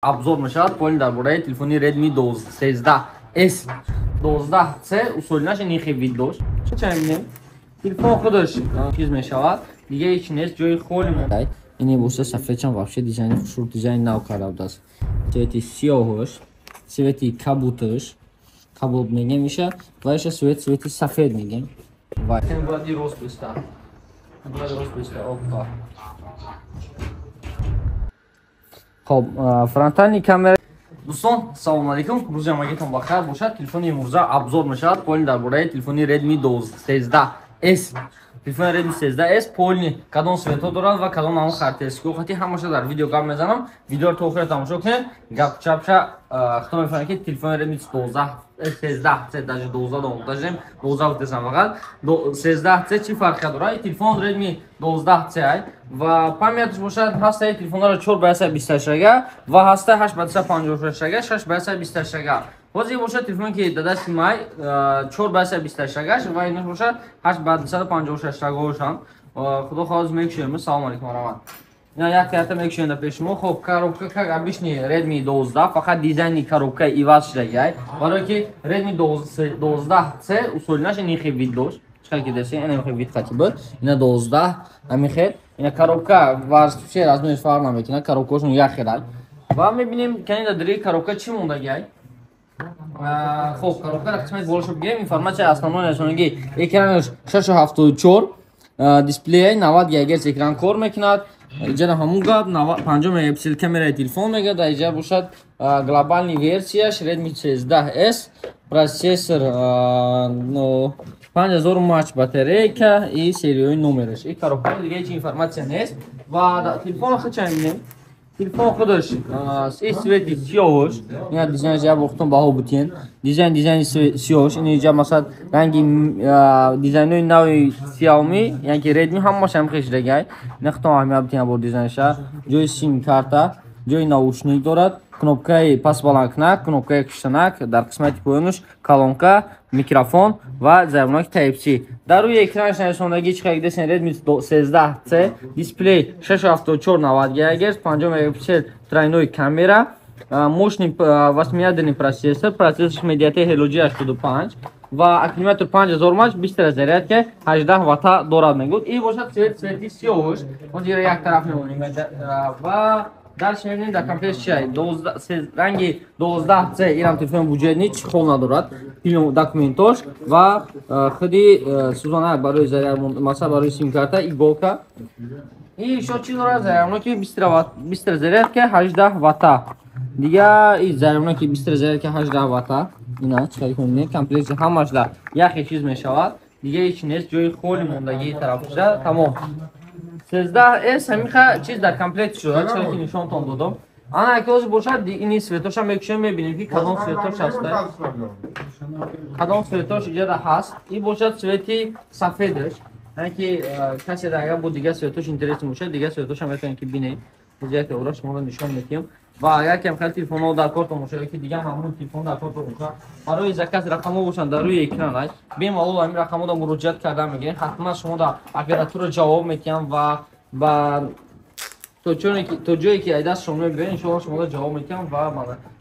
обзор мешавад пони дар бораи телефони Redmi 13S 12C усулинаш нихи вид дошт. Ча мебинем телефон худаш чиз мешавад, дига ҳеч нест, ҷои холи монад. Ин боса сафедчан вообще дизайни хушур дизайн нав кардааст. Цвети сиёҳош, цвети кабуташ, кабут мегем иша, ва иша цвети сафед мегем. Ва ин бояд рост биста. Бояд рост биста. Опа. خب فرانتانی камера. دوستان سلام علیکم. روز همگیتون بخیر باشد. تلفن امروز ابزار میشد. پول در باره تلفن Redmi 13S. تلفن Redmi 13S پول کدام سویتو دارد و کدام نام خاطرسکی خاطی همشه در ویدیو گام میزنم. ویدیو رو تا آخر تماشا کنید. گپ چپشا ختم می‌کنم که تلفن Redmi 13 даже 12 دارم. داشتم 12 دستم فقط 13 چی فرقی داره؟ تلفن Redmi 12 ای و پامیتش باشد هسته تلفن را 4x28 و هسته 8x56 6x28 وزی باشد تلفن که داداش مای 4x28 و اینش باشد 8x56 گوشم. خدا خواست میکشیم. سلام علیکم ورحمت. یا یک کارت میکشیم پیش ما. خب коробка как обычный Redmi 12 فقط دیزاین коробка عوض شده برای که Redmi 12C اصولناش نیخی وید داشت. چقدر که دسته این میخواد وید خاطی بود. اینا 12 میخواد. اینا коробка وارسچه размерش فرق نمیکنه. коробкашون یک خیلی. و میبینیم که این دری коробка چی مونده گای. خب коробка را قسمت بالاشو بگیم. اینفورماسیون основной نشونگی екранش 6.74 дисплей 90 ГГц экран кор мекунад. Иҷа ҳамун гап 5 мегапиксел камераи телефон мегӯяд. Дар иҷа бошад глобальный версияш Redmi 13S, процессор 5000 мАч батарейка и серияи номераш. И коробка дига ҳеҷ информатсия нест. Ва телефон худша мебинем. Телефон худаш цвети сиёҳош. Ина дизайнаш я бохтон баҳо бутен. Дизайни сиёҳош. Ин иҷа масалан ранги дизайнои нави Xiaomi, яъне ки Redmi ҳамаш ҳам хешдагай. Нахтон аҳамият бутен бор дизайнша. ҷои сим карта, ҷои наушник дорад. Кнопкаи пастбаландкунак, кнопкаи куштанак, дар қисмати поёнаш колонка, микрофон ва зарбоноки Type-C. Дар рӯи экранаш навишондагӣ чӣ қадр десен Redmi 13C, дисплей 6.74 90 ГГц, 5 мегапиксел тройной камера, мощный 8-ядерный процессор, процессор Mediatek Helio G85 ва аккумулятор 5000 мАч, бистра зарядка 18 ватта дорад мегӯяд. И бошад цвети сиёҳош. Он дигар як тараф мемонем ва дарш мебинем дар комплект чӣ ранги 12C инам телефон буҷедни чӣ хол надорад. Филм документош ва худи сӯзона барои заряд масалан барои сим карта иголка. И шо чӣ дорад? Зарядноки бистра зарядка 18 ватта. Дига и зарядноки бистра зарядка 18 ватта. Ина чиқар кунем комплекти ҳамаш дар яхе чиз мешавад. Дига ҳеч нест, ҷои холи мондагии тарафша тамом. 13S ҳамиха чиз дар комплекти шуда. Чиқар ки нишонтон додам. Ана ки ҳозир бошад ини светоша мекушем мебинем ки кадом светош ҳаста. Кадом светош иҷода ҳаст. И бошад цвети сафедаш. Яъне ки касе дагар бо дига светош интерес бошад, дига светоша метавонем ки бинем. ҳозир ора шуморо нишон медиҳем. ва якам хел телефонҳо дар корто бошад ки дига ҳамун телефон дар корто бошад. Барои заказ рақамҳо бошанд дар рӯи экран аст. Бемалол ҳамин рақамҳоро муроҷиат карда мегирем. ҳатман шумо дар опература ҷавоб медиҳам ва ба то ҷое ки айдаст шумо мебинед иншоалло шуморо ҷавоб медиҳам ва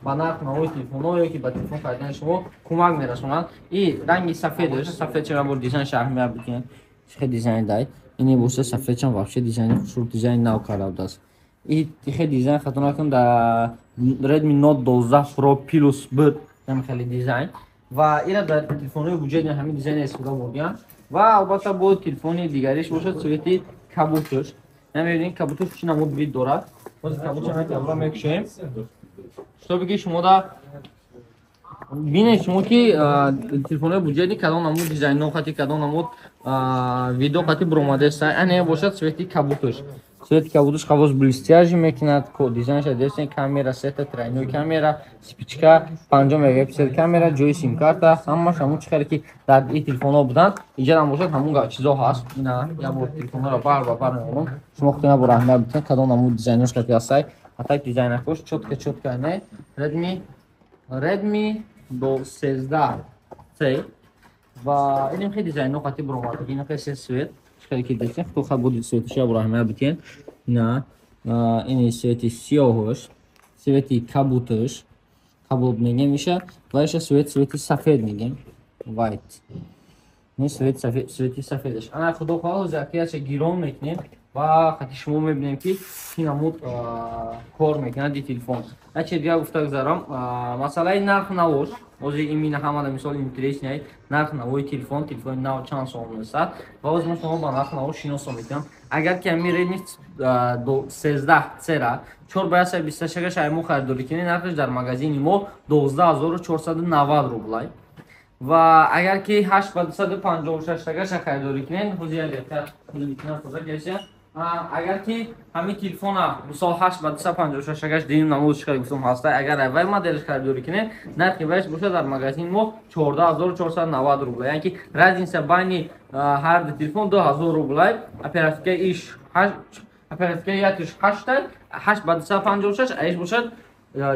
ба нарх навои телефонҳо ё ки ба телефон харидани шумо кӯмак мерасонанд. И ранги сафедаш. Сафед чара бор дизайнш аҳамият бикунед. чӣ дизайн дай. Ини боса сафедчан вообще дизайни хушур дизайн нав кардааст. И тихе дизайн хатонакам да Redmi Note 12 Pro Plus буд ям хеле дизайн ва ира дар телефонои буҷедни ҳамин дизайни истифода бурдиам ва албатта бо телефони дигариш бошад цвети кабутош. Намебинем кабутош чӣ намуд вид дорад. Боз кабутош ҳамин мекушем. чтобы ки шумо да бинед шумо ки телефонои буҷедни кадом намуд дизайно хати кадом намуд видео хати буромадааст. ане бошад цвети кабутош. Цвет кабутош хавоз блестяжи мекунад. Дизайнша десен камера, сета тройной камера, спичка, 5 мегапиксел камера, ҷои сим карта, ҳамаш ҳамун чӣ қадр ки дар ин телефонҳо буданд иҷа бошад ҳамун чизо ҳаст. Ина як бор телефонҳоро бар ба бар мемонам. Шумо худтона бо раҳнат битен кадом намуд дизайнош хати ҳастай. Атак дизайнакош чотка не. Redmi 13C ва инем хеле дизайно хати буромад. Ина хеле свет ки десен хто будет светоша бо раҳмат битен. На ини свети сиёҳош, свeti кабутыш, кабут мегем миша, ва иша свети сафед мегем, white. Не свети сафедш. Ана худо хало закияша гирон мекнем ва хати шумо мебинем ки кинамут кор мекунад ин телефон. Аче дига гуфта гузарам, масалаи нарх навош, ози имина ҳамада мисол интересняй, нарх навои телефон нав чанд сом месад ва оз мо шумо ба нарх навош шиноса мекунам. Агар ки ами Redmi 13C ра 4/26 айму харидорӣ кунед, нархаш дар магазини мо 12490 рублай. و اگر که 856 تاش خریداری کنین خوزیان بهتر میتونن خوزا گشه اگر که همین تلفن مثلا 856 تاش دیم نمودش که گفتم هست اگر اول مدلش خریداری کنین نرخ بهش باشه در مغازین ما 14490 روبل یعنی که разница بین هر دو تلفن 2000 روبل اپراتیک ایش 856 ایش باشه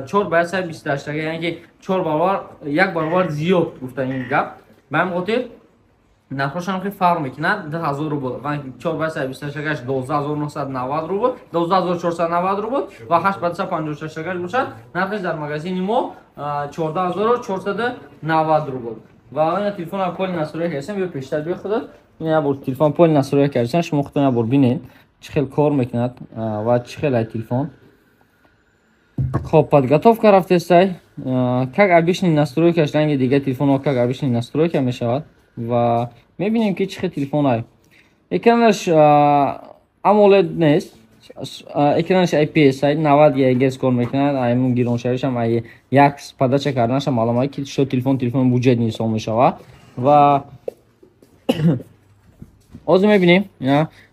4/28 یعنی که 4 برابر یک برابر زیاد گفتن این گپ به همین خاطر نرخش هم خیلی فرق میکنه 10000 روبل و 4/28 12990 روبل 12490 روبل و 8/56 باشه نرخش در مغازین ما 14490 روبل و این تلفن پول نصوری هستم یا پیشتر بیا خودت این بر تلفن پول نصوری کردن شما خودتون بر ببینید چه خیلی کار میکنه و چه خیلی تلفن. خب подготовка рафтестай как обычный настройкаш ранги дига телефонҳо как обычный настройка мешавад ва мебинем ки чӣ хел телефонай экранаш AMOLED нест экранаш IPS 90 Гц кор мекунад аймун гироншавишам як подача карданашам маълумае ки шо телефон буҷетни ҳисоб мешавад ва ҳозир мебинем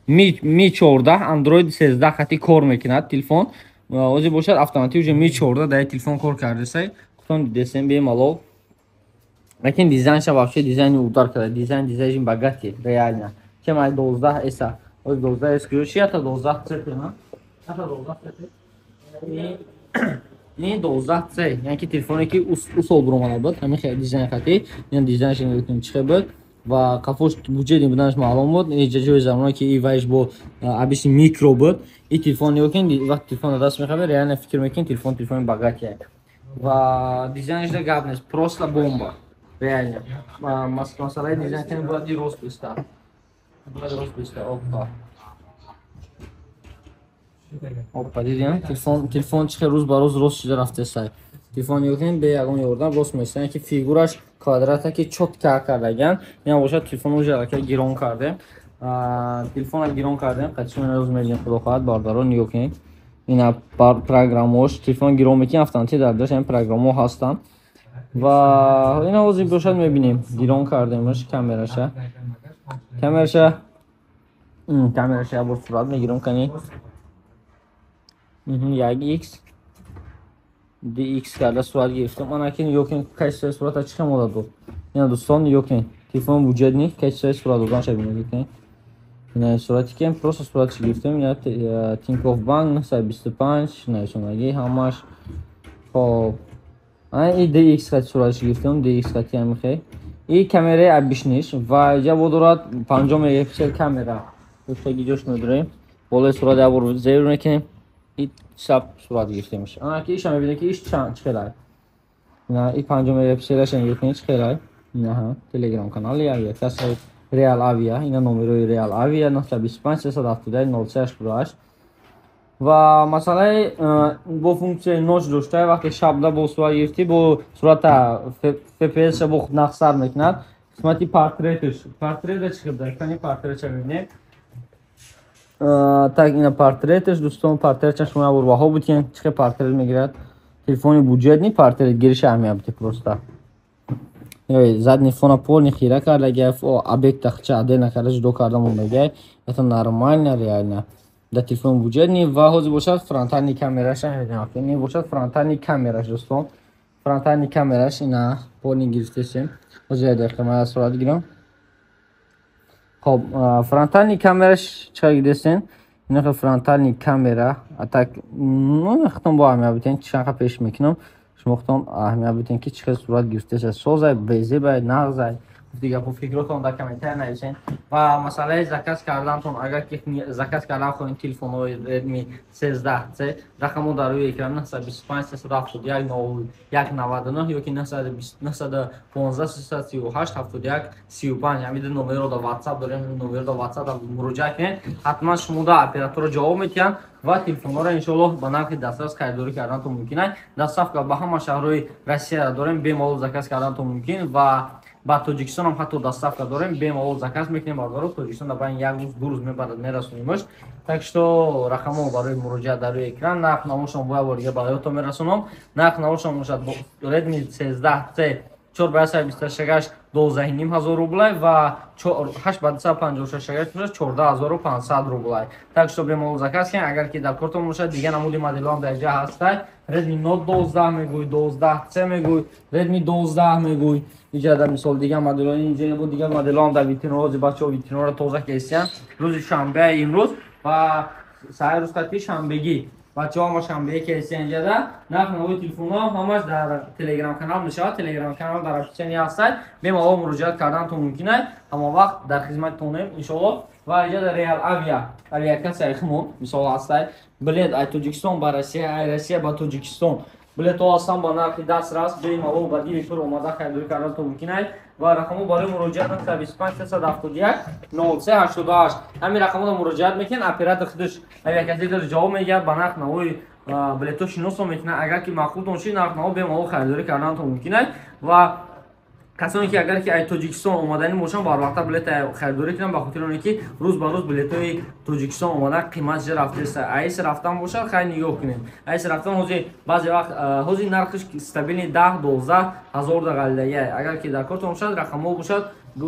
Mi 14 Android 13 хати кор мекунад телефон ҳозир бошад автоматик уже Mi 14 дар телефон кор кардасай худтон дидесем бемалол лекин дизайнша вообще дизайни удар карда дизайни богатый реально чем ай 12S ой 12S гӯши ата 12C на ата 12C не 12C яъне ки телефоне ки усол буромада буд ҳамин хел дизайн хати ин дизайнш нигоҳ чӣ хел буд ва кафош буҷеди буданаш маълум буд ҷои замоне ки ивайш бо обычный микро буд и телефон ёкин вақти телефон даст мехабе реально фикр мекин телефон богатый ва дизайнш да гап нест просто бомба реально масалаи дизайн кани бояд рост биста опа дидем телефон чӣ хел рӯз ба рӯз рост шуда рафтесай телефон ёкин бе ягон ёрдам рост месан ки фигураш квадрата ки чотка кардаган ин бошад телефон уже рака гирон кардем телефон гирон кардем қачон рӯз мебинем худо хоҳад бардаро нигоҳ кунед ина программош телефон гирон мекунед автоматик дар даш ин программо ҳастанд ва ина ҳозир бошад мебинем гирон кардемаш камераша ябор сурат мегирон канӣ 1x DX карда сурат гирифтам ман акин ёкин качествои сурата чӣ хел мода дод ина дӯстон ёкин телефон буҷетни качествои сурат доданша бинед ина сурати ки просто сураташ гирифтем ина Tinkoff Bank 925 нависонаги ҳамаш хоб ин DX хати сураташ гирифтем DX хати ҳамин хел ин камераи обычниш ва ҷабо дорад 5 мегапиксел камера ӯшаги ҷош медорем болои сурат ябор зер мекунем и саб сурат гирифтемаш анаки иша мебинем ки иш чанд чӣ хелай ина и 5 мегапикселаш гирифтем чӣ хелай ина телеграм канали авиакаси Real Avia ина номерои Real Avia 925 379 0388 ва масалаи бо функсияи ноч доштаи вақте шабда бо сурат гирифтӣ бо сурата FPS бо худ нақсар мекунад қисмати портреташ чӣ хел дар кани портретша мебинем так ина портреташ дӯстон портретша шумо ябор баҳо бутен чӣ хел портрет мегирад телефони буҷетни портрет гириши аҳамият просто задни фона полни хира кардаги объект тахча отдельно карда ҷудо карда мондаги это нормально реально да телефон буҷетни ва ҳозир бошад фронтальни камераша не бошад фронтальни камераш дӯстон фронтальни камераш ина полни гирифтесем ҳозир дақиқа ман сурат гирам хоб фронтальни камераш чӣ гирифтесен ина хел фронтальни камера так хутон бо ҳамя бутен чанқа пеш мекунам шумо хутон аҳамият бутен ки чӣ хел сурат гирифтеша созай безебай нағзай دیگه با فکراتون در کامنتر نویسین و مسئله zakaz کردنتون اگر که zakaz کردن خواهید تلفن های ردمی 13C رقم در روی اکران 925 371 99 یا که 915 338 71 35 همین نمره رو در واتساپ داریم نمره در واتساپ مراجعه کنید حتما شما در اپراتور جواب میتین و تلفن ها را انشالله با نرخ دسترس خریداری کردنتون ممکنه دسترس که به همه شهرهای روسیه داریم بیمال zakaz کردنتون ممکن و با توجیکستان هم حتی دسترس داریم بیمال zakaz میکنیم بازار توجیکستان در یک روز دو روز میبرد میرسونیمش تکشتو رقمو برای مراجعه در روی اکران نرخ نمایشم باید دیگه برایتون میرسونم نرخ نمایشم باشد ردمی 13C 4/28 12,500 روبلای و 8/56 14,500 روبلای تکشتو بیمال zakaz کنید اگر که در کارتون باشد دیگه نمودی مدل هم در اینجا هست ردمی نوت 12 میگوی 12C میگوی ردمی 12 میگوی اینجا در مثال دیگه مدل اینجا بود دیگه مدل هم در ویترین روز بچه‌ها ویترین رو تازه کردن روز شنبه امروز و ساعت روز قطعی شنبهگی بچه‌ها ما شنبه کردن اینجا در نرخ نمود تلفن ها همش در تلگرام کانال میشه تلگرام کانال در اپلیکیشنی هست به ما مراجعه کردن تو ممکنه همه وقت در خدمتتونیم ان شاء الله و اینجا در ریال اویا کسی خمون مثال هست بلیت ای توجیکستان با روسیه ای روسیه با توجیکستان بلیت ها هستن با نرخ دسترس به ما و بدیل طور اومده خریداری کردن تو ممکنه و رقمو برای مراجعه 25 371 0388 همین رقمو رو مراجعه میکنن اپراتور خودش اگه کسی در جواب میگه با نرخ نوی بلیتو شناسو میکنه اگر که معقول تونشی نرخ نو به ما خریداری کردن تو ممکنه و کسانی که اگر که ای توجیکستان اومدنی باشن بر وقت بلیت خریداری کنن به خاطر اونی که روز به روز بلیت‌های توجیکستان اومدن قیمتش رفته است ایس رفتن باشه خیلی نگاه کنین ایس رفتن حوزه بعضی وقت حوزه نرخش استابیل 10 12 هزار دقیقه اگر که در کارتون باشد رقمو باشد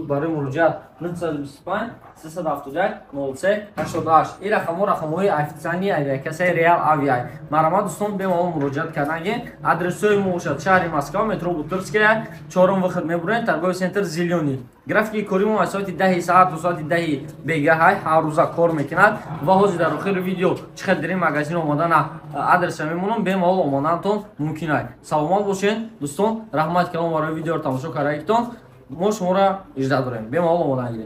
برای مراجعه 925 371 0388 این رقم‌های افغانستانی ای کسی ریال اویا مرامت دوستان به ما مراجعه کردن آدرسوی ما باشد شهر مسکو مترو بوترسکه چهارم وقت میبرین торговый центр زیلیونی گرافیکی کاری ما از ساعت 10 ساعت تا ساعت 10 بیگه های هر روز کار میکند و حاضر در آخر ویدیو چقدر در این مغازه اومدن آدرس میمونم به ما اومدنتون ممکنه سلامت باشین دوستان رحمت کردم برای ویدیو رو تماشا کردید ما شما را اجازه داریم به ما اومدن